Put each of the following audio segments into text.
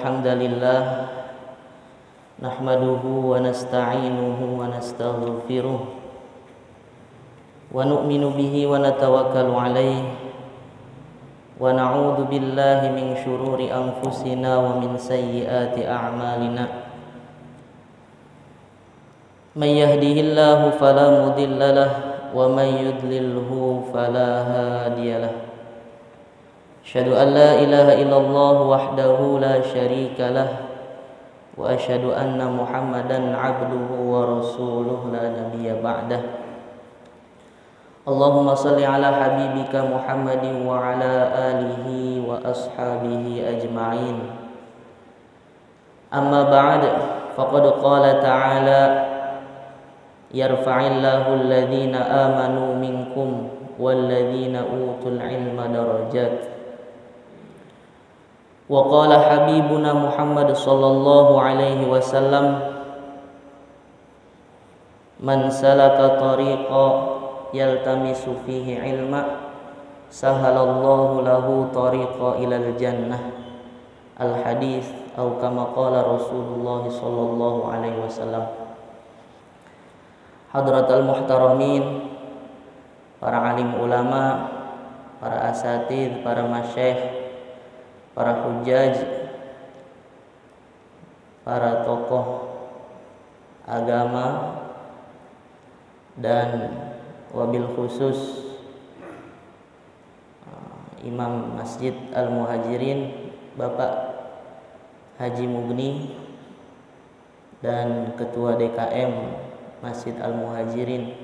الحمد لله نحمده ونستعينه ونستغفره ونؤمن به ونتوكل عليه ونعوذ بالله من شرور أنفسنا ومن سيئات أعمالنا من يهده الله فلا مضل له ومن يضلله فلا هادي له أشهد أن لا إله إلا الله وحده لا شريك له وأشهد أن محمدا عبده ورسوله لا نبي بعده اللهم صل على حبيبك محمد وعلى آله وأصحابه أجمعين أما بعد فقد قال تعالى يرفع الله الذين آمنوا منكم والذين أوتوا العلم درجات وقال حبيبنا محمد صلى الله عليه وسلم من سلك طريقا يلتمس فيه علما سهل الله له طريقا إلى الجنة الحديث أو كما قال رسول الله صلى الله عليه وسلم. Hadratul muhtaramin, para alim ulama, para asatidz, para masyayikh, para hujjaj, para tokoh agama, dan wabil khusus Imam Masjid Al-Muhajirin Bapak Haji Mugni dan Ketua DKM Masjid Al-Muhajirin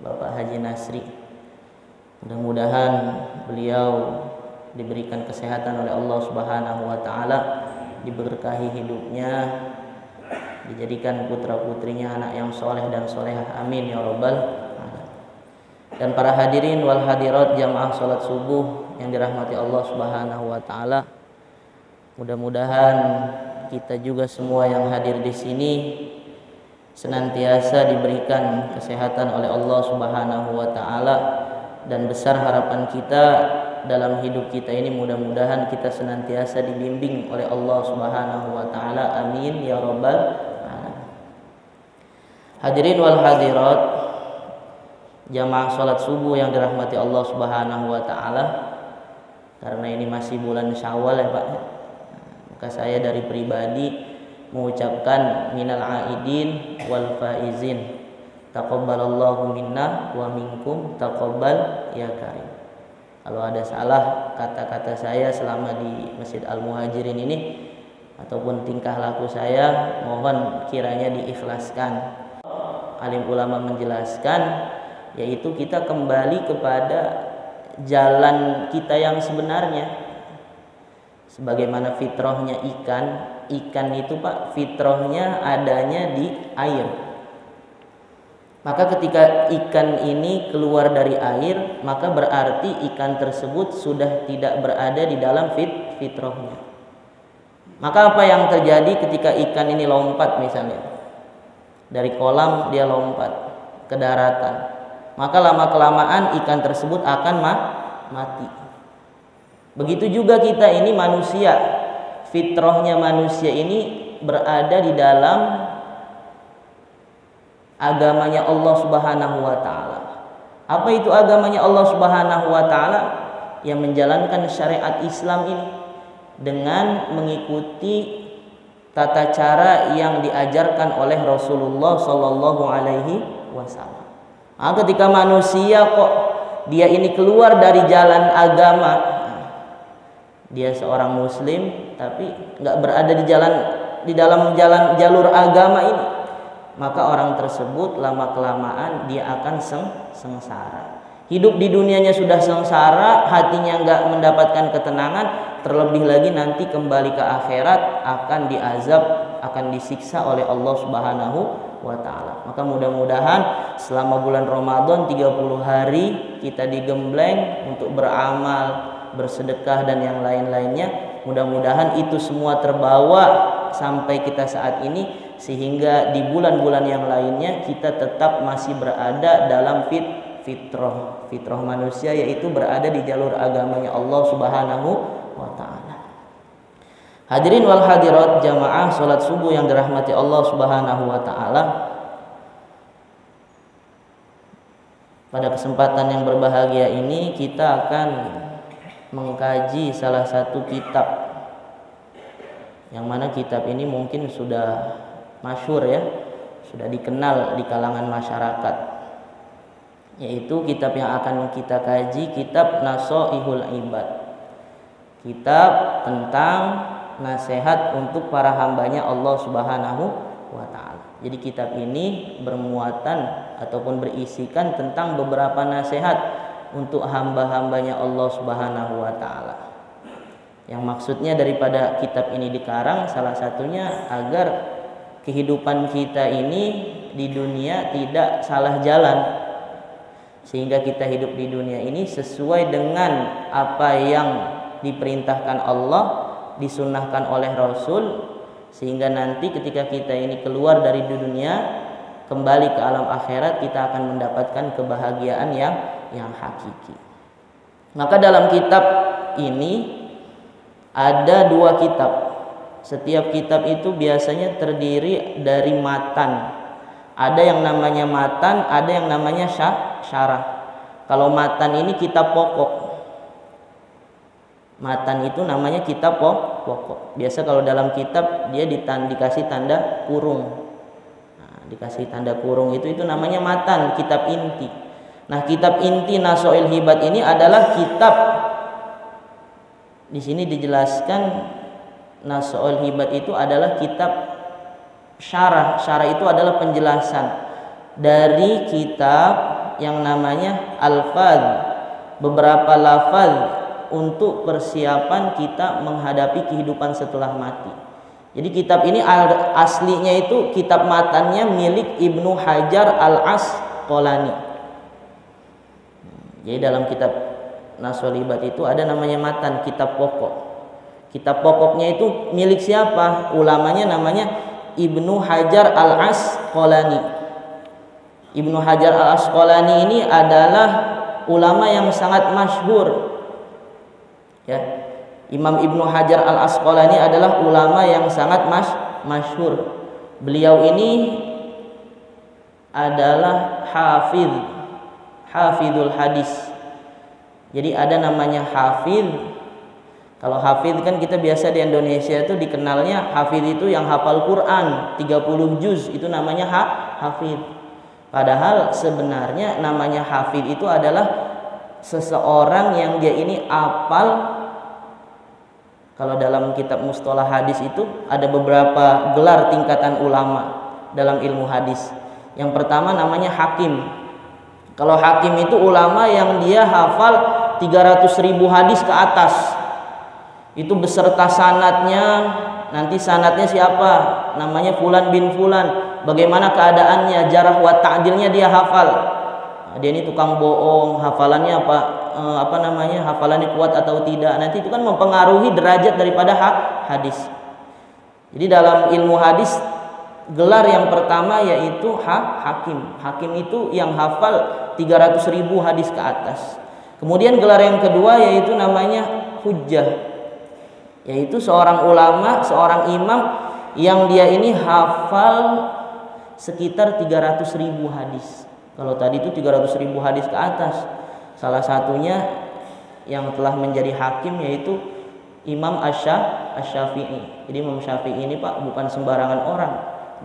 Bapak Haji Nasri. Mudah-mudahan beliau diberikan kesehatan oleh Allah Subhanahu wa taala, diberkahi hidupnya, dijadikan putra-putrinya anak yang soleh dan solehah, amin ya rabbal alamin. Dan para hadirin wal hadirat jamaah salat subuh yang dirahmati Allah Subhanahu wa taala, mudah-mudahan kita juga semua yang hadir di sini senantiasa diberikan kesehatan oleh Allah Subhanahu wa taala, dan besar harapan kita dalam hidup kita ini mudah-mudahan kita senantiasa dibimbing oleh Allah Subhanahu wa taala, amin ya rabbal alamin. Hadirin wal hadirat jamaah salat subuh yang dirahmati Allah Subhanahu wa taala, karena ini masih bulan Syawal ya Pak, maka saya dari pribadi mengucapkan minal aidin wal faizin, taqabbalallahu minna wa minkum taqabbal ya karim. Kalau ada salah kata-kata saya selama di Masjid Al-Muhajirin ini ataupun tingkah laku saya, mohon kiranya diikhlaskan. Alim ulama menjelaskan, yaitu kita kembali kepada jalan kita yang sebenarnya. Sebagaimana fitrahnya ikan itu Pak, fitrahnya adanya di air. Maka ketika ikan ini keluar dari air, maka berarti ikan tersebut sudah tidak berada di dalam fitrahnya. Maka apa yang terjadi ketika ikan ini lompat misalnya dari kolam, dia lompat ke daratan, maka lama-kelamaan ikan tersebut akan mati. Begitu juga kita ini manusia, fitrahnya manusia ini berada di dalam agamanya Allah Subhanahu wa taala. Apa itu agamanya Allah Subhanahu wa taala? Yang menjalankan syariat Islam ini dengan mengikuti tata cara yang diajarkan oleh Rasulullah sallallahu alaihi wasallam. Ketika manusia kok dia ini keluar dari jalan agama, dia seorang muslim tapi nggak berada di dalam jalur agama ini, maka orang tersebut lama kelamaan dia akan sengsara. Hidup di dunianya sudah sengsara, hatinya nggak mendapatkan ketenangan, terlebih lagi nanti kembali ke akhirat akan diazab, akan disiksa oleh Allah Subhanahu wa taala. Maka mudah-mudahan selama bulan Ramadan 30 hari kita digembleng untuk beramal, bersedekah dan yang lain-lainnya. Mudah-mudahan itu semua terbawa sampai kita saat ini, sehingga di bulan-bulan yang lainnya kita tetap masih berada dalam fitrah manusia, yaitu berada di jalur agamanya Allah Subhanahu wa taala. Hadirin wal hadirat jamaah salat subuh yang dirahmati Allah Subhanahu wa taala. Pada kesempatan yang berbahagia ini kita akan mengkaji salah satu kitab, yang mana kitab ini mungkin sudah masyhur ya, sudah dikenal di kalangan masyarakat, yaitu kitab yang akan kita kaji, kitab Nashaihul Ibad, kitab tentang nasihat untuk para hambanya Allah Subhanahu wa ta'ala. Jadi kitab ini bermuatan ataupun berisikan tentang beberapa nasihat untuk hamba-hambanya Allah Subhanahu wa ta'ala. Yang maksudnya daripada kitab ini dikarang salah satunya agar kehidupan kita ini di dunia tidak salah jalan, sehingga kita hidup di dunia ini sesuai dengan apa yang diperintahkan Allah, disunnahkan oleh Rasul, sehingga nanti ketika kita ini keluar dari dunia kembali ke alam akhirat kita akan mendapatkan kebahagiaan yang hakiki. Maka dalam kitab ini ada 2 kitab. Setiap kitab itu biasanya terdiri dari matan. Ada yang namanya matan, ada yang namanya syarah. Kalau matan ini kitab pokok. Matan itu namanya kitab pokok. Biasa kalau dalam kitab dia dikasih tanda kurung. Nah, dikasih tanda kurung itu namanya matan, kitab inti. Nah, kitab inti Nashaihul Ibad ini adalah kitab, di sini dijelaskan Nashaihul Ibad itu adalah kitab syarah. Syarah itu adalah penjelasan dari kitab yang namanya Al-Fadh, beberapa lafaz untuk persiapan kita menghadapi kehidupan setelah mati. Jadi kitab ini aslinya itu kitab matannya milik Ibnu Hajar Al-Asqalani. Jadi dalam kitab Nashaihul Ibad itu ada namanya matan, kitab pokok. Kitab pokoknya itu milik siapa? Ulamanya namanya Ibnu Hajar Al-Asqalani. Ibnu Hajar Al-Asqalani ini adalah ulama yang sangat masyhur. Ya, Imam Ibnu Hajar Al-Asqalani adalah ulama yang sangat masyhur. Beliau ini adalah hafidul hadis. Jadi ada namanya hafid. Kalau hafid kan kita biasa di Indonesia itu dikenalnya hafid itu yang hafal Quran 30 juz, itu namanya hafid. Padahal sebenarnya namanya hafid itu adalah seseorang yang dia ini apal. Kalau dalam kitab mustalah hadis itu ada beberapa gelar tingkatan ulama dalam ilmu hadis. Yang pertama namanya hakim. Kalau hakim itu ulama yang dia hafal 300.000 hadis ke atas. Itu beserta sanadnya. Nanti sanadnya siapa? Namanya fulan bin fulan. Bagaimana keadaannya, jarah wa ta'dilnya dia hafal. Dia ini tukang bohong, hafalannya hafalannya kuat atau tidak. Nanti itu kan mempengaruhi derajat daripada hadis. Jadi dalam ilmu hadis gelar yang pertama yaitu hakim. Hakim itu yang hafal 300.000 hadis ke atas. Kemudian gelar yang kedua yaitu namanya hujjah, yaitu seorang ulama, seorang imam yang dia ini hafal sekitar 300.000 hadis. Kalau tadi itu 300.000 hadis ke atas. Salah satunya yang telah menjadi hakim yaitu Imam Asy-Syafi'i. Jadi Imam Syafi'i ini Pak bukan sembarangan orang.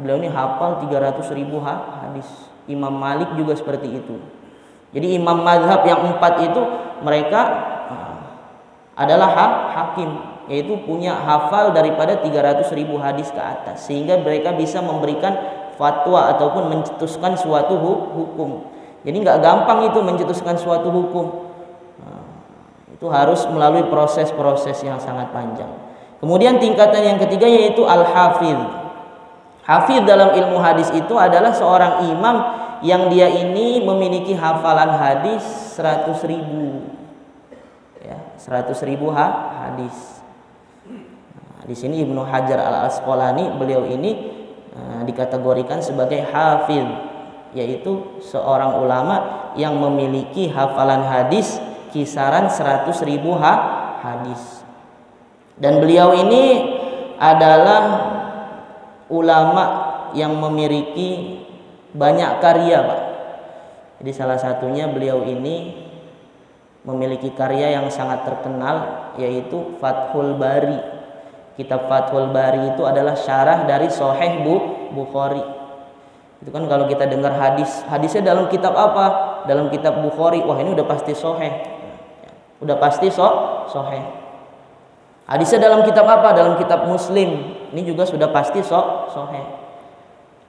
Beliau ini hafal 300.000 hadis. Imam Malik juga seperti itu. Jadi imam mazhab yang 4 itu mereka adalah hakim, yaitu punya hafal daripada 300.000 hadis ke atas, sehingga mereka bisa memberikan fatwa ataupun mencetuskan suatu hukum. Jadi nggak gampang itu mencetuskan suatu hukum. Itu harus melalui proses-proses yang sangat panjang. Kemudian tingkatan yang ketiga yaitu al-hafidh. Hafidh dalam ilmu hadis itu adalah seorang imam yang dia ini memiliki hafalan hadis 100.000. Ya, 100.000 hadis. Di sini Ibnu Hajar Al-Asqalani beliau ini dikategorikan sebagai hafidh, yaitu seorang ulama yang memiliki hafalan hadis kisaran 100.000 hadis. Dan beliau ini adalah ulama yang memiliki banyak karya, Pak. Jadi salah satunya beliau ini memiliki karya yang sangat terkenal, yaitu Fathul Bari. Kitab Fathul Bari itu adalah syarah dari Sahih Bukhari. Itu kan kalau kita dengar hadisnya dalam kitab apa? Dalam kitab Bukhari. Wah, ini udah pasti sahih. Udah pasti sahih. Hadisnya dalam kitab apa? Dalam kitab Muslim. Ini juga sudah pasti sahih.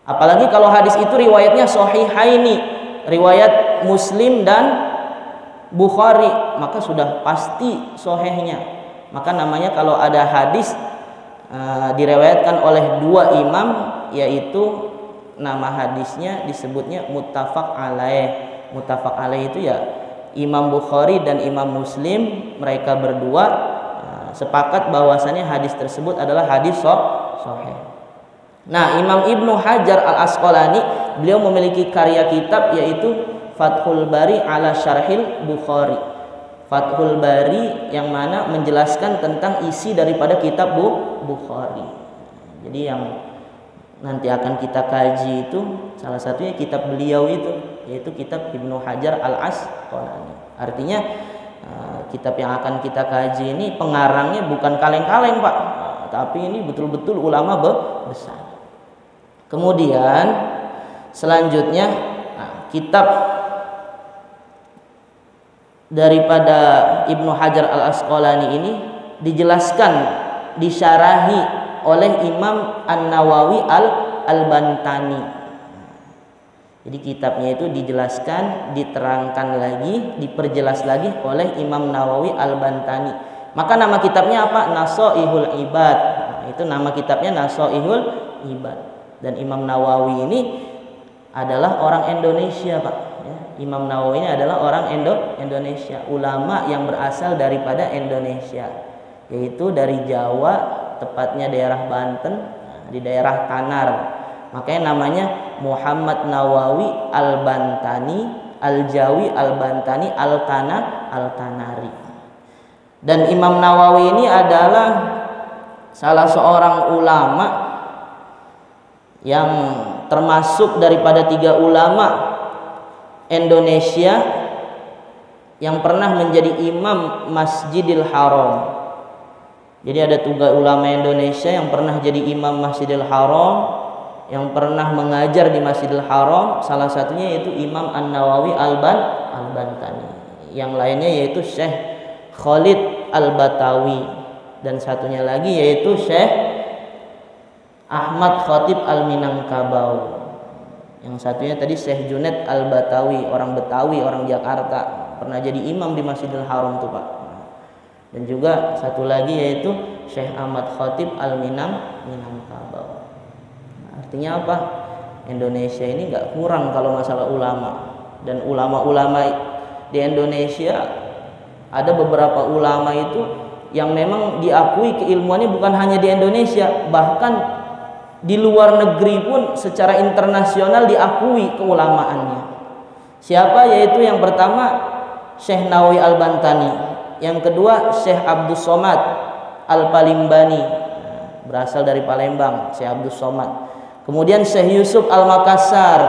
Apalagi kalau hadis itu riwayatnya sahihaini, riwayat Muslim dan Bukhari, maka sudah pasti sahihnya. Maka namanya kalau ada hadis diriwayatkan oleh dua imam, yaitu nama hadisnya disebutnya muttafaq alaih. Muttafaq alaih itu ya Imam Bukhari dan Imam Muslim, mereka berdua sepakat bahwasannya hadis tersebut adalah hadis sahih. Nah, Imam Ibnu Hajar Al-Asqalani, beliau memiliki karya kitab yaitu Fathul Bari ala Syarhil Bukhari. Fathul Bari yang mana menjelaskan tentang isi daripada kitab Bukhari. Jadi yang nanti akan kita kaji itu salah satunya kitab beliau itu, yaitu kitab Ibnu Hajar Al-Asqalani. Artinya kitab yang akan kita kaji ini pengarangnya bukan kaleng-kaleng, Pak, tapi ini betul-betul ulama besar. Kemudian selanjutnya kitab daripada Ibnu Hajar Al-Asqalani ini dijelaskan, disyarahi oleh Imam An-Nawawi Al-Bantani. Jadi kitabnya itu dijelaskan, diterangkan lagi, diperjelas lagi oleh Imam Nawawi Al-Bantani. Maka nama kitabnya apa? Nasaihul Ibad. Nah, itu nama kitabnya Nasaihul Ibad. Dan Imam Nawawi ini adalah orang Indonesia, Pak. Ya, Imam Nawawi ini adalah orang Indonesia, ulama yang berasal daripada Indonesia, yaitu dari Jawa, tepatnya daerah Banten, di daerah Tanar. Makanya namanya Muhammad Nawawi Al-Bantani, Al-Jawi Al-Bantani Al-Tanari. Dan Imam Nawawi ini adalah salah seorang ulama yang termasuk daripada 3 ulama Indonesia yang pernah menjadi imam Masjidil Haram. Jadi ada 3 ulama Indonesia yang pernah jadi imam Masjidil Haram, yang pernah mengajar di Masjidil Haram. Salah satunya yaitu Imam An-Nawawi Al-Bantani. Yang lainnya yaitu Syekh Khalid Al-Batawi, dan satunya lagi yaitu Syekh Ahmad Khatib Al-Minangkabau. Yang satunya tadi Syekh Junaid Al-Batawi, orang Betawi, orang Jakarta, pernah jadi imam di Masjidil Haram tuh, Pak. Dan juga satu lagi yaitu Syekh Ahmad Khatib Al-Minangkabau. Artinya apa? Indonesia ini nggak kurang kalau masalah ulama. Dan ulama-ulama di Indonesia, ada beberapa ulama itu yang memang diakui keilmuannya bukan hanya di Indonesia, bahkan di luar negeri pun secara internasional diakui keulamaannya. Siapa? Yaitu yang pertama Syekh Nawawi Al-Bantani, yang kedua Syekh Abdus Somad Al-Palimbani, berasal dari Palembang, Syekh Abdus Somad. Kemudian Syekh Yusuf Al-Makassar,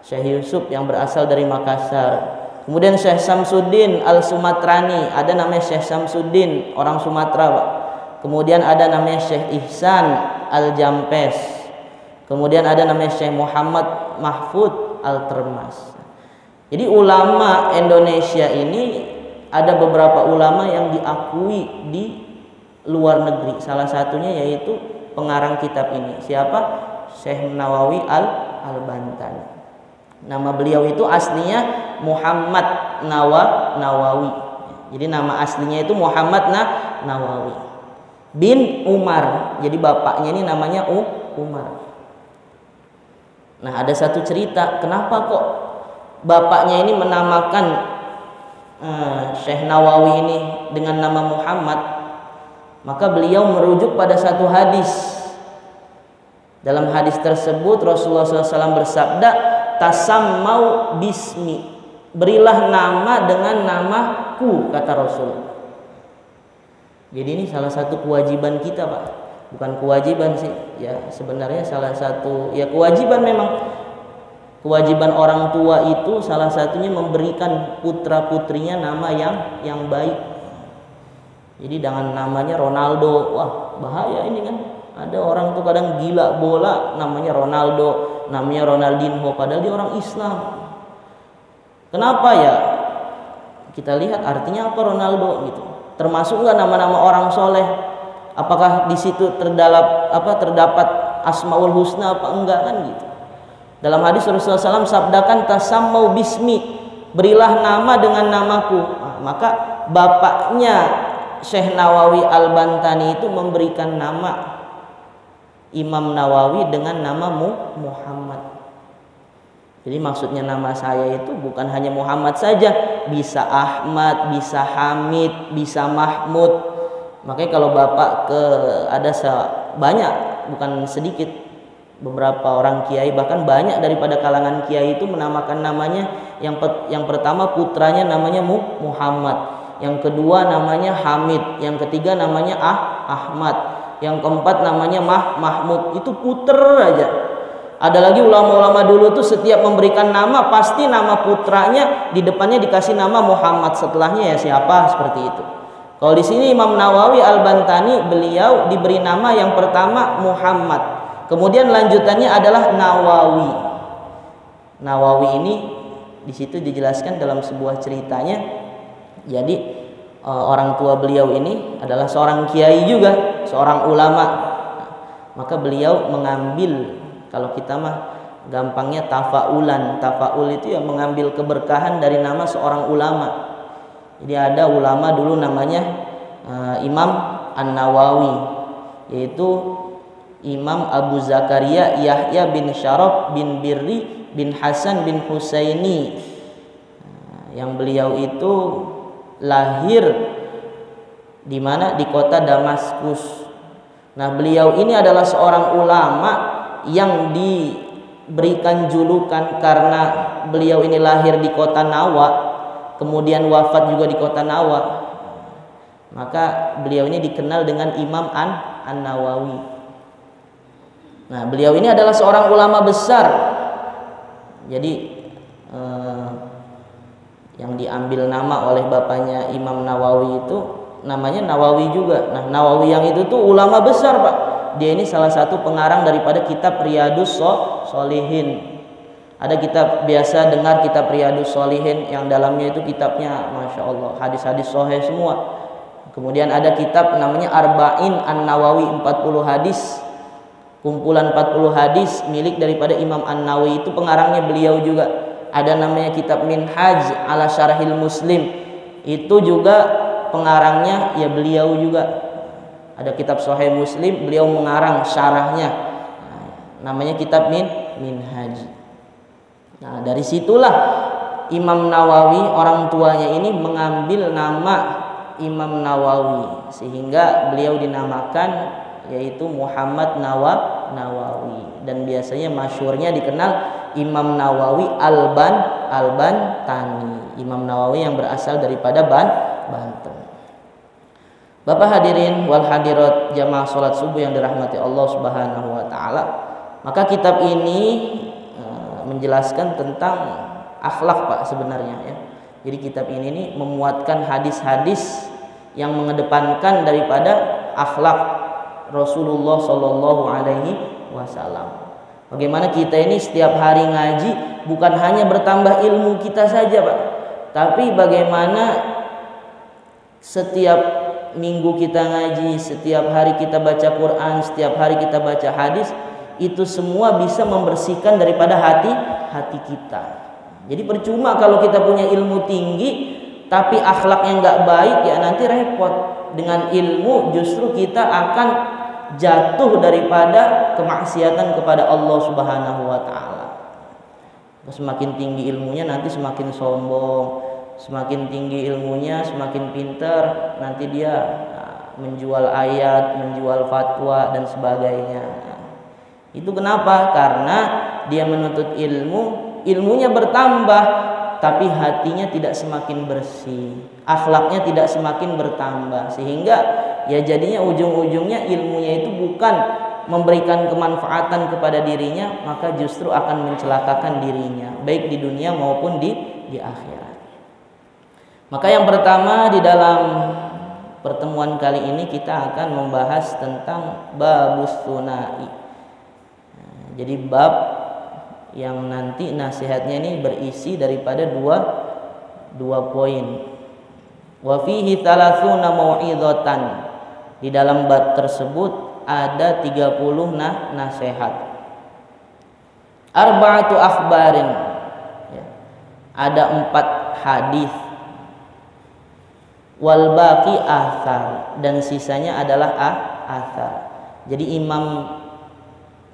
Syekh Yusuf yang berasal dari Makassar. Kemudian Syekh Samsuddin Al-Sumatrani, ada namanya Syekh Samsuddin, orang Sumatera, Pak. Kemudian ada namanya Syekh Ihsan Al-Jampes. Kemudian ada namanya Syekh Muhammad Mahfud Al-Termas. Jadi ulama Indonesia ini ada beberapa ulama yang diakui di luar negeri. Salah satunya yaitu pengarang kitab ini. Siapa? Syekh Nawawi Al-Bantani. Nama beliau itu aslinya Muhammad Nawawi. Jadi nama aslinya itu Muhammad Nawawi bin Umar. Jadi bapaknya ini namanya Umar. Nah, ada satu cerita, kenapa kok bapaknya ini menamakan Syekh Nawawi ini dengan nama Muhammad. Maka beliau merujuk pada satu hadis. Dalam hadis tersebut Rasulullah SAW bersabda, tasammau bismi, berilah nama dengan namaku, kata Rasul. Jadi ini salah satu kewajiban kita, Pak. bukan kewajiban sih ya, sebenarnya salah satu ya kewajiban, memang kewajiban orang tua itu salah satunya memberikan putra putrinya nama yang baik. Jadi dengan namanya Ronaldo, wah bahaya ini kan. Ada orang tuh kadang gila bola namanya Ronaldo, namanya Ronaldinho, padahal dia orang Islam. Kenapa ya? Kita lihat artinya apa Ronaldo gitu. Termasuk nggak nama-nama orang soleh? Apakah di situ terdapat Asmaul Husna apa enggak kan gitu? Dalam hadis Rasulullah SAW sabdakan tasammau bismi, berilah nama dengan namaku. Nah, maka bapaknya Syekh Nawawi Al-Bantani itu memberikan nama Imam Nawawi dengan nama Muhammad. Jadi maksudnya nama saya itu bukan hanya Muhammad saja, bisa Ahmad, bisa Hamid, bisa Mahmud. Makanya kalau bapak ada banyak, bukan sedikit, beberapa orang kiai, bahkan banyak daripada kalangan kiai itu menamakan namanya yang pertama putranya namanya Muhammad, yang kedua namanya Hamid, yang ketiga namanya Ahmad, yang keempat namanya Mahmud. Itu puter aja. Ada lagi ulama-ulama dulu tuh setiap memberikan nama pasti nama putranya di depannya dikasih nama Muhammad, setelahnya ya siapa, seperti itu. Kalau di sini Imam Nawawi Al-Bantani, beliau diberi nama yang pertama Muhammad, kemudian lanjutannya adalah Nawawi. Nawawi ini di situ dijelaskan dalam sebuah ceritanya. Jadi orang tua beliau ini adalah seorang kiai juga, seorang ulama. Maka beliau mengambil, kalau kita mah gampangnya tafaulan. Tafaul itu ya mengambil keberkahan dari nama seorang ulama. Jadi ada ulama dulu namanya Imam An-Nawawi, yaitu Imam Abu Zakaria Yahya bin Syaraf bin Birri bin Hasan bin Husaini, yang beliau itu lahir di mana? Di kota Damaskus. Nah, beliau ini adalah seorang ulama yang diberikan julukan karena beliau ini lahir di kota Nawa, kemudian wafat juga di kota Nawa. Maka beliau ini dikenal dengan Imam An-Nawawi. Nah, beliau ini adalah seorang ulama besar. Jadi yang diambil nama oleh bapaknya Imam Nawawi itu namanya Nawawi juga. Nah, Nawawi yang itu tuh ulama besar, Pak. Dia ini salah satu pengarang daripada kitab Riyadus Shalihin. Ada kitab, biasa dengar kitab Riyadus Shalihin, yang dalamnya itu kitabnya Masya Allah hadis-hadis sahih semua. Kemudian ada kitab namanya Arba'in An-Nawawi, 40 hadis, kumpulan 40 hadis milik daripada Imam An-Nawawi, itu pengarangnya beliau juga. Ada namanya kitab Minhaj ala Syarahil Muslim, itu juga pengarangnya ya beliau juga. Ada kitab Sahih Muslim, beliau mengarang syarahnya, namanya kitab Minhaj. Nah, dari situlah Imam Nawawi, orang tuanya ini mengambil nama Imam Nawawi, sehingga beliau dinamakan yaitu Muhammad Nawawi, dan biasanya masyhurnya dikenal Imam Nawawi Al-Bantani, Imam Nawawi yang berasal daripada Banten. Bapak hadirin wal hadirat jamaah salat subuh yang dirahmati Allah Subhanahu wa taala, maka kitab ini menjelaskan tentang akhlak, Pak, sebenarnya ya. Jadi kitab ini memuatkan hadis-hadis yang mengedepankan daripada akhlak Rasulullah Shallallahu Alaihi Wasallam. Bagaimana kita ini setiap hari ngaji bukan hanya bertambah ilmu kita saja, Pak, tapi bagaimana setiap minggu kita ngaji, setiap hari kita baca Quran, setiap hari kita baca hadis, itu semua bisa membersihkan daripada hati kita. Jadi percuma kalau kita punya ilmu tinggi tapi akhlaknya nggak baik, ya nanti repot. Dengan ilmu justru kita akan jatuh daripada kemaksiatan kepada Allah Subhanahu wa taala. Semakin tinggi ilmunya nanti semakin sombong, semakin tinggi ilmunya semakin pintar, nanti dia menjual ayat, menjual fatwa dan sebagainya. Itu kenapa? Karena dia menuntut ilmu, ilmunya bertambah, tapi hatinya tidak semakin bersih, akhlaknya tidak semakin bertambah, sehingga ya jadinya ujung-ujungnya ilmunya itu bukan memberikan kemanfaatan kepada dirinya, maka justru akan mencelakakan dirinya baik di dunia maupun di akhirat. Maka yang pertama di dalam pertemuan kali ini kita akan membahas tentang babus sunai. Jadi bab yang nanti nasihatnya ini berisi daripada dua poin. Wa fihi thalathuna mau'izatan. Di dalam bab tersebut ada 30 nasihat. Arba'atu akhbarin. Ya. Ada 4 hadis. Wal baqi athar, dan sisanya adalah athar. Jadi Imam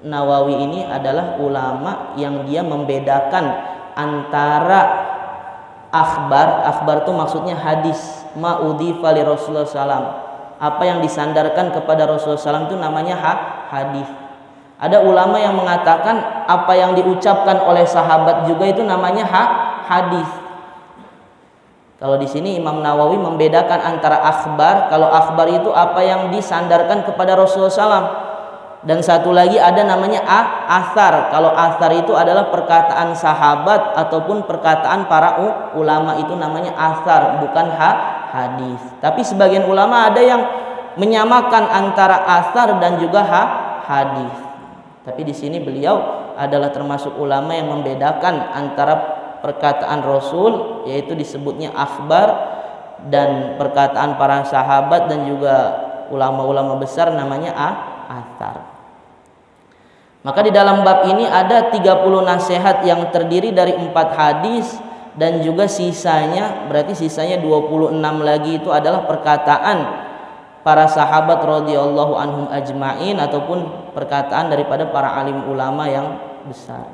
Nawawi ini adalah ulama yang dia membedakan antara akhbar itu maksudnya hadis, ma'udhifa li Rasulullah SAW, apa yang disandarkan kepada Rasulullah SAW itu namanya hadis. Ada ulama yang mengatakan apa yang diucapkan oleh sahabat juga itu namanya hadis. Kalau di sini Imam Nawawi membedakan antara akhbar, kalau akhbar itu apa yang disandarkan kepada Rasulullah SAW. Dan satu lagi ada namanya athar. Kalau athar itu adalah perkataan sahabat ataupun perkataan para ulama, itu namanya athar, bukan hadis. Tapi sebagian ulama ada yang menyamakan antara athar dan juga hadis. Tapi di sini beliau adalah termasuk ulama yang membedakan antara perkataan Rasul, yaitu disebutnya akhbar, dan perkataan para sahabat dan juga ulama-ulama besar namanya athar. Maka di dalam bab ini ada 30 nasihat yang terdiri dari 4 hadis, dan juga sisanya, berarti sisanya 26 lagi itu adalah perkataan para sahabat radhiyallahu anhum ajmain ataupun perkataan daripada para alim ulama yang besar.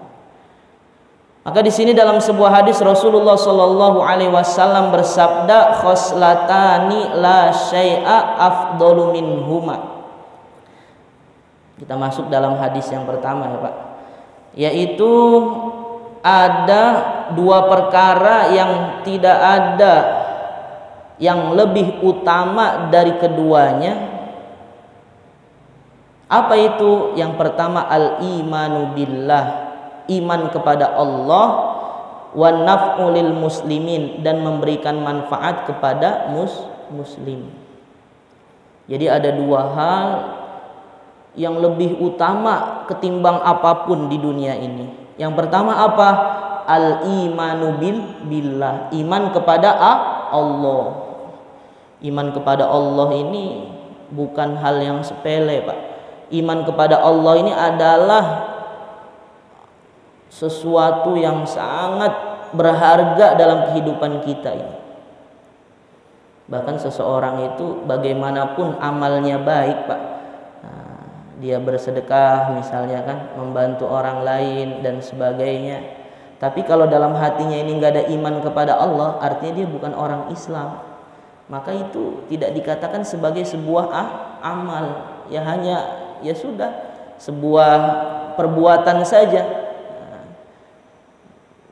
Maka di sini dalam sebuah hadis Rasulullah sallallahu alaihi wasallam bersabda, khoslatani la syai'a afdalu minhuma. Kita masuk dalam hadis yang pertama ya Pak, yaitu ada 2 perkara yang tidak ada yang lebih utama dari keduanya. Apa itu? Yang pertama al-imanu billah, iman kepada Allah, wa naf'u lil muslimin, dan memberikan manfaat kepada muslim. Jadi ada 2 hal yang lebih utama ketimbang apapun di dunia ini. Yang pertama apa? Al-imanu billah, iman kepada Allah. Iman kepada Allah ini bukan hal yang sepele Pak. Iman kepada Allah ini adalah sesuatu yang sangat berharga dalam kehidupan kita ini. Bahkan seseorang itu bagaimanapun amalnya baik Pak, dia bersedekah misalnya kan, membantu orang lain dan sebagainya, tapi kalau dalam hatinya ini nggak ada iman kepada Allah, artinya dia bukan orang Islam. Maka itu tidak dikatakan sebagai sebuah amal, ya hanya ya sudah sebuah perbuatan saja.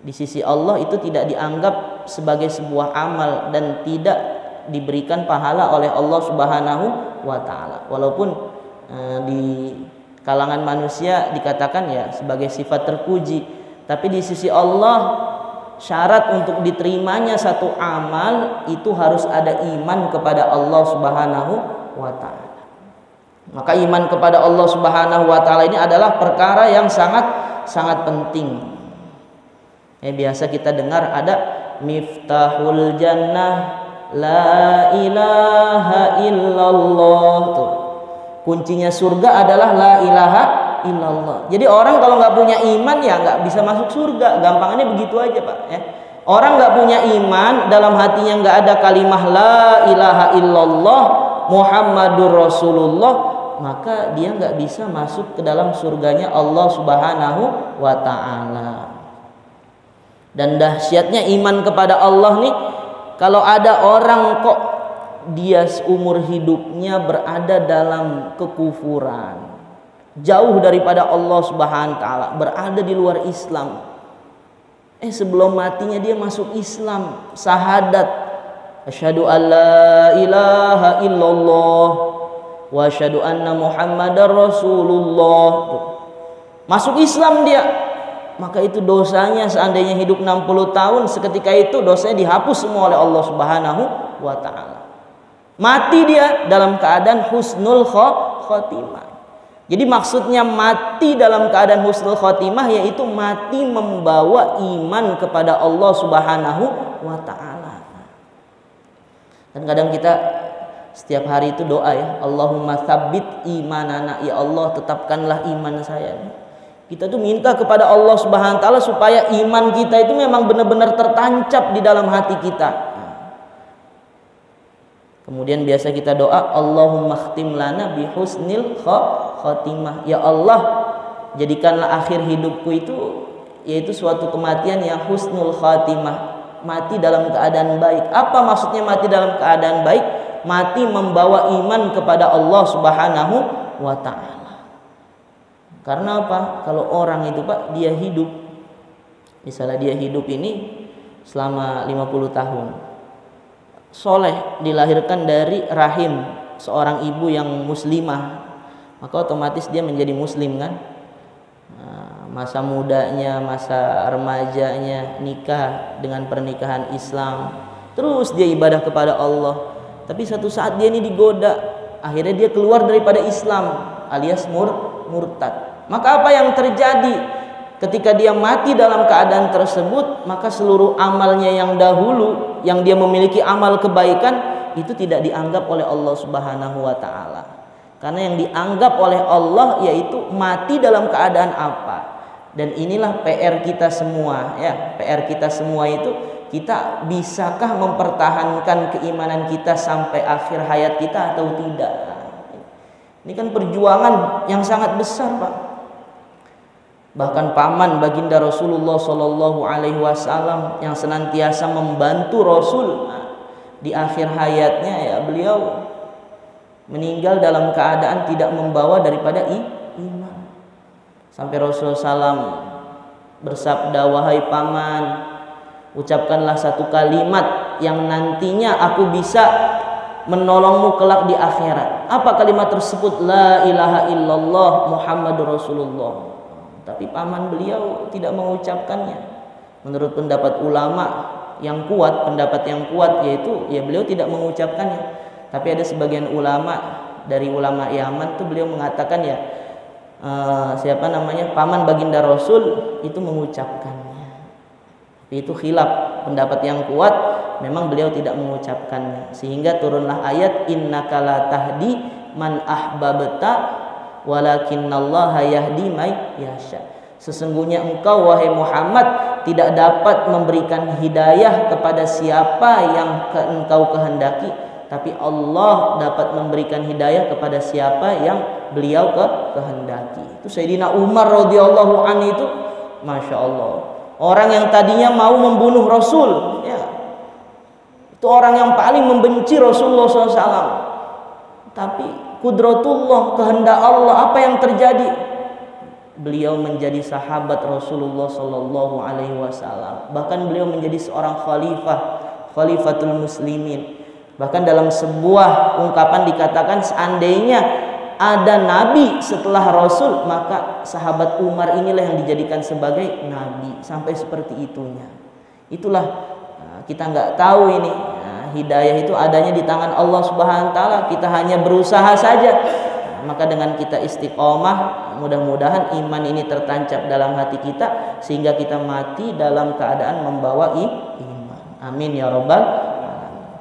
Di sisi Allah itu tidak dianggap sebagai sebuah amal dan tidak diberikan pahala oleh Allah Subhanahu wa taala. Walaupun di kalangan manusia dikatakan ya sebagai sifat terpuji, tapi di sisi Allah syarat untuk diterimanya satu amal itu harus ada iman kepada Allah Subhanahu wa taala. Maka iman kepada Allah Subhanahu wa taala ini adalah perkara yang sangat penting. Ya, biasa kita dengar ada miftahul jannah la ilaha illallah tuh. Kuncinya surga adalah la ilaha illallah. Jadi orang kalau nggak punya iman ya nggak bisa masuk surga. Gampangannya begitu aja Pak ya. Orang nggak punya iman, dalam hatinya nggak ada kalimah la ilaha illallah Muhammadur Rasulullah, maka dia nggak bisa masuk ke dalam surganya Allah Subhanahu wa ta'ala. Dan dahsyatnya iman kepada Allah nih, kalau ada orang kok dia seumur hidupnya berada dalam kekufuran, jauh daripada Allah Subhanahu wa taala, berada di luar Islam, Sebelum matinya dia masuk Islam, syahadat, asyhadu alla ilaha illallah wa asyhadu anna muhammadar rasulullah. Masuk Islam dia. Maka itu dosanya seandainya hidup 60 tahun, seketika itu dosanya dihapus semua oleh Allah Subhanahu wa taala. Mati dia dalam keadaan husnul khotimah. Jadi maksudnya mati dalam keadaan husnul khotimah yaitu mati membawa iman kepada Allah Subhanahu wa taala. Dan kadang kita setiap hari itu doa ya, Allahumma tsabbit imanana, ya Allah tetapkanlah iman saya. Kita tuh minta kepada Allah Subhanahu wa taala supaya iman kita itu memang benar-benar tertancap di dalam hati kita. Kemudian biasa kita doa, Allahumma khtim lana bi husnil khotimah. Ya Allah, jadikanlah akhir hidupku itu yaitu suatu kematian yang husnul khotimah, mati dalam keadaan baik. Apa maksudnya mati dalam keadaan baik? Mati membawa iman kepada Allah Subhanahu wa taala. Karena apa? Kalau orang itu Pak, dia hidup, misalnya dia hidup ini selama 50 tahun, soleh, dilahirkan dari rahim seorang ibu yang muslimah, maka otomatis dia menjadi muslim kan. Masa mudanya, masa remajanya nikah dengan pernikahan Islam, terus dia ibadah kepada Allah. Tapi satu saat dia ini digoda, akhirnya dia keluar daripada Islam alias murtad. Maka apa yang terjadi ketika dia mati dalam keadaan tersebut? Maka seluruh amalnya yang dahulu, yang dia memiliki amal kebaikan, itu tidak dianggap oleh Allah Subhanahu wa taala. Karena yang dianggap oleh Allah yaitu mati dalam keadaan apa. Dan inilah PR kita semua ya. PR kita semua itu, kita bisakah mempertahankan keimanan kita sampai akhir hayat kita atau tidak. Ini kan perjuangan yang sangat besar Pak. Bahkan paman baginda Rasulullah Shallallahu Alaihi Wasallam yang senantiasa membantu Rasul, di akhir hayatnya ya beliau meninggal dalam keadaan tidak membawa daripada iman. Sampai Rasulullah SAW bersabda, wahai paman, ucapkanlah satu kalimat yang nantinya aku bisa menolongmu kelak di akhirat. Apa kalimat tersebut? La ilaha illallah Muhammadur Rasulullah. Tapi paman beliau tidak mengucapkannya. Menurut pendapat ulama yang kuat, pendapat yang kuat yaitu ya beliau tidak mengucapkannya. Tapi ada sebagian ulama dari ulama Yaman tuh beliau mengatakan ya paman baginda Rasul itu mengucapkannya. Tapi itu khilaf, pendapat yang kuat memang beliau tidak mengucapkannya. Sehingga turunlah ayat innaka la tahdi man ahbabta walakinallaha yahdi may yasha. Sesungguhnya engkau wahai Muhammad tidak dapat memberikan hidayah kepada siapa yang engkau kehendaki, tapi Allah dapat memberikan hidayah kepada siapa yang beliau kehendaki. Itu Sayyidina Umar radhiyallahu anhu itu, masya Allah, orang yang tadinya mau membunuh Rasul ya. Itu orang yang paling membenci Rasulullah SAW. Tapi kudratullah, kehendak Allah, apa yang terjadi? Beliau menjadi sahabat Rasulullah Sallallahu Alaihi Wasallam. Bahkan beliau menjadi seorang khalifatul muslimin. Bahkan dalam sebuah ungkapan dikatakan seandainya ada nabi setelah Rasul, maka sahabat Umar inilah yang dijadikan sebagai nabi. Sampai seperti itunya. Itulah kita nggak tahu ini. Hidayah itu adanya di tangan Allah Subhanahu wa taala. Kita hanya berusaha saja. Maka dengan kita istiqomah, mudah-mudahan iman ini tertancap dalam hati kita sehingga kita mati dalam keadaan membawa iman. Amin ya rabbal alamin.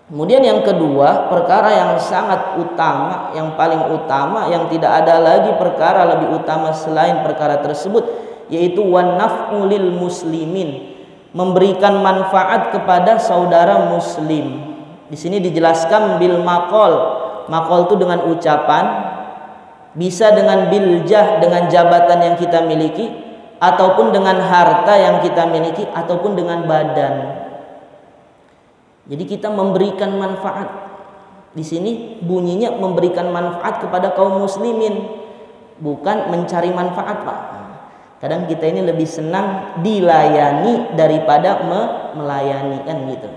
Kemudian yang kedua, perkara yang sangat utama, yang paling utama, yang tidak ada lagi perkara lebih utama selain perkara tersebut, yaitu wan naf'u lil muslimin, memberikan manfaat kepada saudara muslim. Di sini dijelaskan bil maqal. Maqal itu dengan ucapan, bisa dengan biljah, dengan jabatan yang kita miliki, ataupun dengan harta yang kita miliki, ataupun dengan badan. Jadi kita memberikan manfaat. Di sini bunyinya memberikan manfaat kepada kaum muslimin, bukan mencari manfaat, Pak. Kadang kita ini lebih senang dilayani daripada melayani, kan gitu.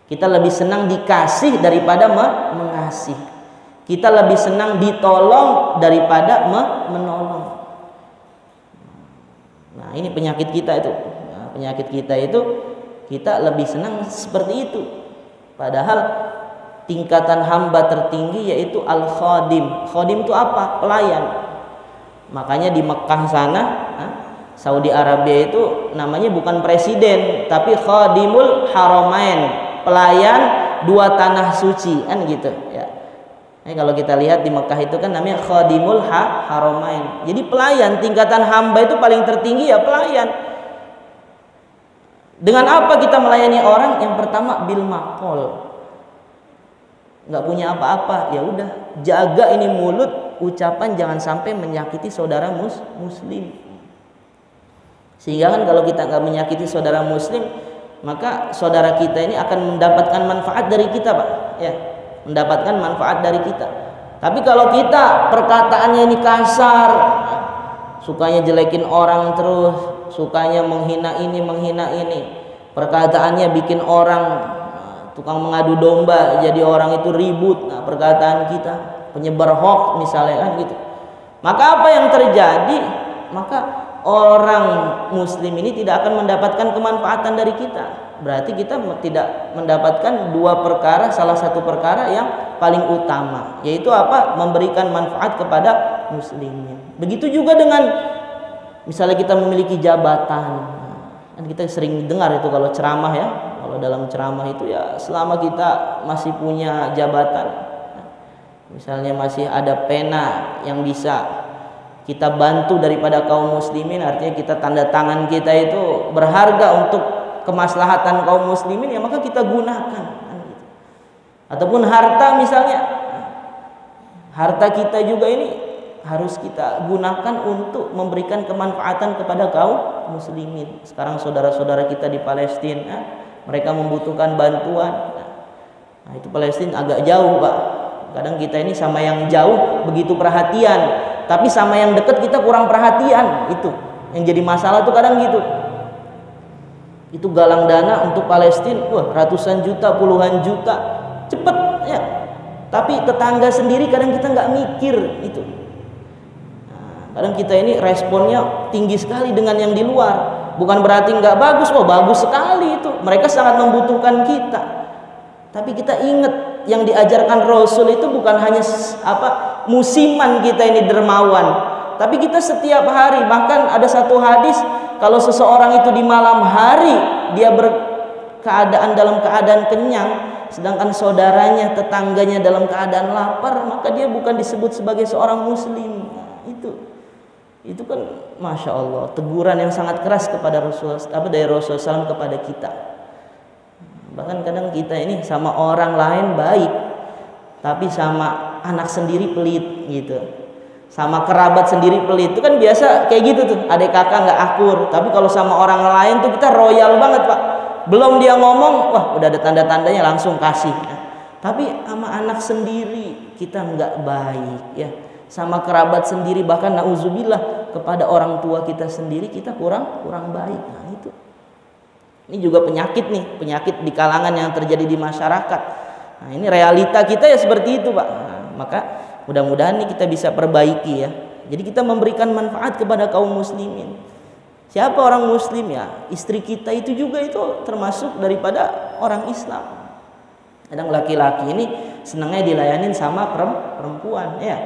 Kita lebih senang dikasih daripada mengasihi. Kita lebih senang ditolong daripada menolong. Nah, ini penyakit kita itu. Nah, penyakit kita itu kita lebih senang seperti itu. Padahal tingkatan hamba tertinggi yaitu al-khadim. Khadim itu apa? Pelayan. Makanya di Mekah sana, Saudi Arabia itu namanya bukan presiden, tapi khadimul haramain, pelayan dua tanah suci, kan gitu ya. Kalau kita lihat di Mekah itu kan namanya khadimul haramain. Jadi pelayan, tingkatan hamba itu paling tertinggi ya pelayan. Dengan apa kita melayani orang? Yang pertama bil maqol. Nggak punya apa-apa, ya udah jaga ini mulut, ucapan jangan sampai menyakiti saudara muslim. Sehingga kan kalau kita nggak menyakiti saudara muslim, maka saudara kita ini akan mendapatkan manfaat dari kita, Pak. Ya, mendapatkan manfaat dari kita. Tapi kalau kita perkataannya ini kasar, sukanya jelekin orang terus, sukanya menghina ini, perkataannya bikin orang tukang mengadu domba, jadi orang itu ribut. Nah, perkataan kita penyebar hoax misalnya, kan gitu. Maka apa yang terjadi? Maka orang muslim ini tidak akan mendapatkan kemanfaatan dari kita. Berarti kita tidak mendapatkan dua perkara, salah satu perkara yang paling utama, yaitu apa? Memberikan manfaat kepada muslimin. Begitu juga dengan misalnya kita memiliki jabatan. Kan kita sering dengar itu kalau ceramah ya. Kalau dalam ceramah itu ya selama kita masih punya jabatan, misalnya masih ada pena yang bisa kita bantu daripada kaum muslimin, artinya kita tanda tangan kita itu berharga untuk kemaslahatan kaum muslimin, ya maka kita gunakan. Ataupun harta misalnya, harta kita juga ini harus kita gunakan untuk memberikan kemanfaatan kepada kaum muslimin. Sekarang saudara-saudara kita di Palestina, mereka membutuhkan bantuan. Nah, itu Palestina agak jauh, Pak. Kadang kita ini sama yang jauh begitu perhatian, tapi sama yang dekat kita kurang perhatian. Itu yang jadi masalah tuh kadang gitu. Itu galang dana untuk Palestina, wah ratusan juta, puluhan juta, cepet ya. Tapi tetangga sendiri kadang kita nggak mikir itu. Nah, kadang kita ini responnya tinggi sekali dengan yang di luar. Bukan berarti nggak bagus, oh bagus sekali itu. Mereka sangat membutuhkan kita. Tapi kita ingat yang diajarkan Rasul itu bukan hanya musiman kita ini dermawan, tapi kita setiap hari. Bahkan ada satu hadis, kalau seseorang itu di malam hari dia dalam keadaan kenyang, sedangkan saudaranya, tetangganya dalam keadaan lapar, maka dia bukan disebut sebagai seorang muslim. Nah, itu kan Masya Allah, teguran yang sangat keras kepada dari Rasulullah SAW kepada kita. Bahkan kadang kita ini sama orang lain baik, tapi sama anak sendiri pelit gitu, sama kerabat sendiri pelit. Itu kan biasa kayak gitu tuh, adik kakak nggak akur. Tapi kalau sama orang lain tuh kita royal banget, Pak. Belum dia ngomong, wah udah ada tanda-tandanya langsung kasih. Tapi sama anak sendiri kita nggak baik ya, sama kerabat sendiri, bahkan nauzubillah kepada orang tua kita sendiri kita kurang baik. Nah, ini juga penyakit nih, penyakit di kalangan yang terjadi di masyarakat. Nah, ini realita kita ya seperti itu, Pak. Nah, maka mudah-mudahan nih kita bisa perbaiki ya. Jadi kita memberikan manfaat kepada kaum muslimin. Siapa orang muslim ya? Istri kita itu juga itu termasuk daripada orang Islam. Kadang laki-laki ini senangnya dilayanin sama perempuan ya.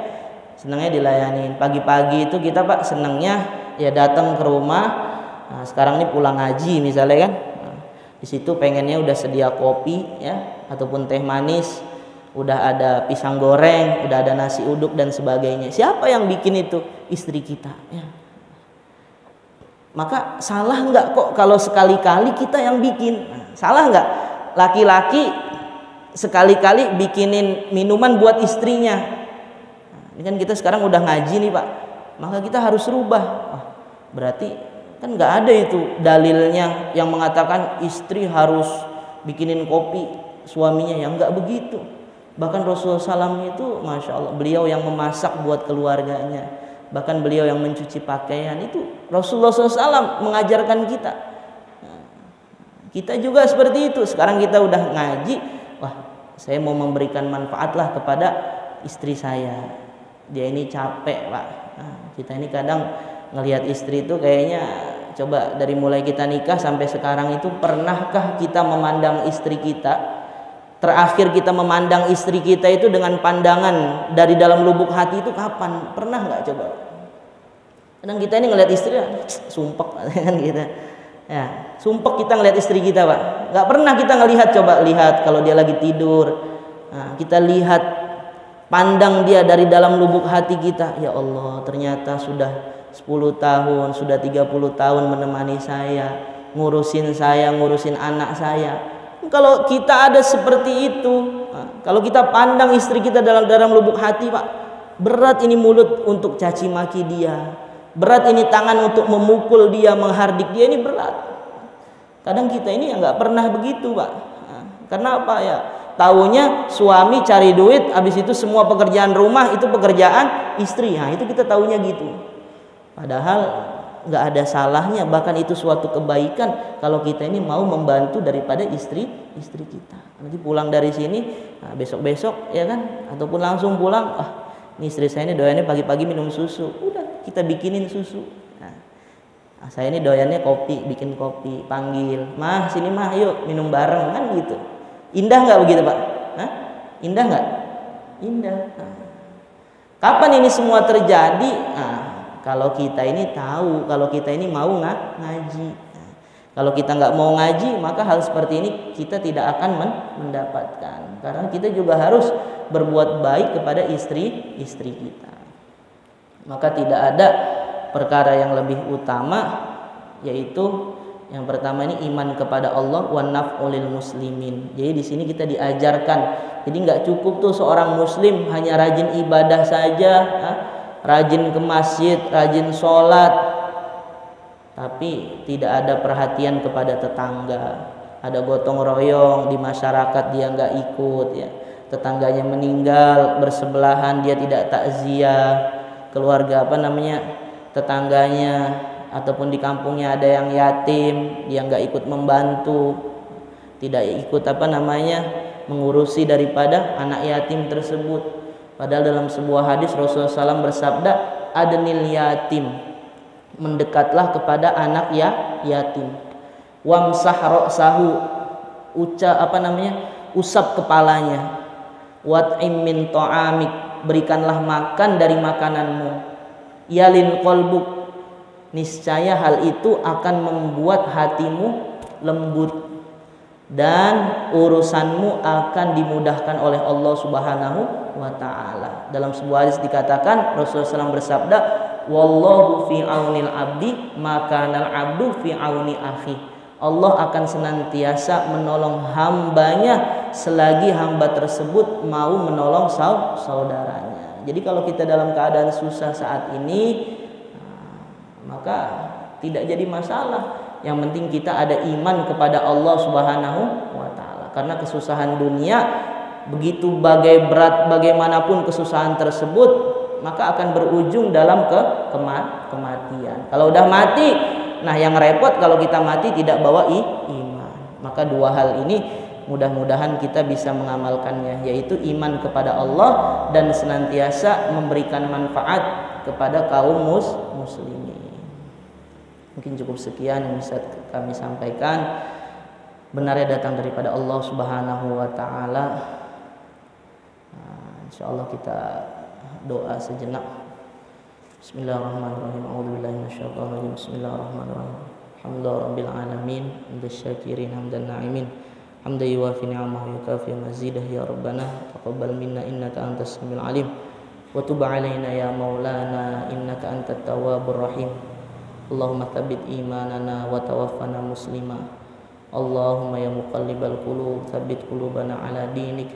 Senangnya dilayanin. Pagi-pagi itu kita, Pak, senangnya ya datang ke rumah. Nah, sekarang ini pulang ngaji misalnya kan. Nah, di situ pengennya udah sedia kopi ya, ataupun teh manis, udah ada pisang goreng, udah ada nasi uduk dan sebagainya. Siapa yang bikin itu? Istri kita ya. Maka salah nggak kok kalau sekali-kali kita yang bikin? Nah, salah nggak laki-laki sekali-kali bikinin minuman buat istrinya? Ini kan kita sekarang udah ngaji nih, Pak, maka kita harus rubah. Wah, berarti kan nggak ada itu dalilnya yang mengatakan istri harus bikinin kopi suaminya, yang nggak begitu. Bahkan Rasulullah SAW itu Masya Allah, beliau yang memasak buat keluarganya, bahkan beliau yang mencuci pakaian. Itu Rasulullah SAW mengajarkan kita. Kita juga seperti itu. Sekarang kita udah ngaji, wah saya mau memberikan manfaatlah kepada istri saya. Dia ini capek Pak. Nah, kita ini kadang ngelihat istri itu kayaknya, coba dari mulai kita nikah sampai sekarang itu, pernahkah kita memandang istri kita? Terakhir kita memandang istri kita itu dengan pandangan dari dalam lubuk hati itu kapan? Pernah nggak coba? Kadang kita ini ngelihat istri, sumpek kan kita. Ya, sumpek kita ngelihat istri kita Pak. Nggak pernah kita ngelihat, coba lihat kalau dia lagi tidur. Nah, kita lihat, pandang dia dari dalam lubuk hati kita. Ya Allah, ternyata sudah 10 tahun, sudah 30 tahun menemani saya, ngurusin saya, ngurusin anak saya. Kalau kita ada seperti itu, kalau kita pandang istri kita dalam lubuk hati Pak, berat ini mulut untuk caci maki dia, berat ini tangan untuk memukul dia, menghardik dia, ini berat. Kadang kita ini nggak pernah begitu Pak. Karena apa ya? Taunya suami cari duit, habis itu semua pekerjaan rumah itu pekerjaan istri. Nah, itu kita taunya gitu. Padahal nggak ada salahnya, bahkan itu suatu kebaikan kalau kita ini mau membantu daripada istri kita. Nanti pulang dari sini, nah besok ya kan, ataupun langsung pulang, ini istri saya ini doyannya pagi-pagi minum susu, udah kita bikinin susu. Nah, saya ini doyannya kopi, bikin kopi, panggil, mah sini mah, yuk minum bareng, kan gitu. Indah nggak begitu Pak? Hah? Indah nggak? Indah. Nah, kapan ini semua terjadi? Nah, kalau kita ini tahu, kalau kita ini mau ngaji. Nah, kalau kita nggak mau ngaji, maka hal seperti ini kita tidak akan mendapatkan. Karena kita juga harus berbuat baik kepada istri kita. Maka tidak ada perkara yang lebih utama, yaitu yang pertama ini iman kepada Allah, wa naf'ulil muslimin. Jadi di sini kita diajarkan. Jadi nggak cukup tuh seorang muslim hanya rajin ibadah saja, rajin ke masjid, rajin sholat, tapi tidak ada perhatian kepada tetangga. Ada gotong royong di masyarakat, dia nggak ikut ya. Tetangganya meninggal bersebelahan, dia tidak takziah. Keluarga tetangganya ataupun di kampungnya ada yang yatim, dia nggak ikut membantu, tidak ikut mengurusi daripada anak yatim tersebut. Padahal dalam sebuah hadis Rasulullah SAW bersabda, adnil yatim, mendekatlah kepada anak yatim. Wamsah ra'sahu, usap kepalanya. Wat'im min ta'amik, berikanlah makan dari makananmu. Yalin qalbuk, niscaya hal itu akan membuat hatimu lembut dan urusanmu akan dimudahkan oleh Allah Subhanahu wa ta'ala. Dalam sebuah hadis dikatakan, Rasulullah SAW bersabda, wallahu fi aunil abdi maka kanal abdu fi auni akhi. Allah akan senantiasa menolong hambanya selagi hamba tersebut mau menolong saudaranya. Jadi kalau kita dalam keadaan susah saat ini, maka tidak jadi masalah. Yang penting kita ada iman kepada Allah Subhanahu wa ta'ala. Karena kesusahan dunia, begitu berat bagaimanapun kesusahan tersebut, maka akan berujung dalam kematian. Kalau udah mati, nah yang repot kalau kita mati tidak bawa iman. Maka dua hal ini mudah-mudahan kita bisa mengamalkannya, yaitu iman kepada Allah dan senantiasa memberikan manfaat kepada kaum muslimin. Mungkin cukup sekian yang bisa kami sampaikan. Benarnya datang daripada Allah Subhanahu wa ta'ala. Insyaallah kita doa sejenak. Bismillahirrahmanirrahim. A'udzubillahi minasyaitonir rajim. Bismillahirrahmanirrahim. Alhamdulillahirabbil alamin, hamdasyakirin hamdan na'imin. Hamdan yuwafi ni'amahu yukafi mazidah ya rabbana taqabbal minna innaka antas samiul alim wa tub 'alaina ya maulana innaka antat tawwabur rahim. Allahumma tsabbit imanana wa tawaffana muslima. Allahumma ya muqallibal qulub tsabbit qulubana ala dinik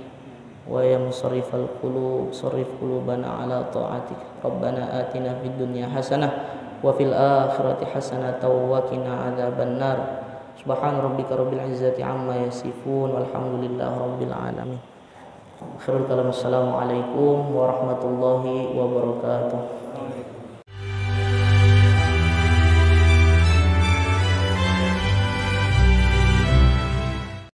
wa ya musarrifal qulub sarrif qulubana ala ta'atik. Rabbana atina fid dunya hasanah wa fil akhirati hasanatan wa qina adzabannar. Subhana rabbika rabbil izzati amma yasifun walhamdulillahi rabbil alamin. Akhirul kalam, assalamualaikum warahmatullahi wabarakatuh.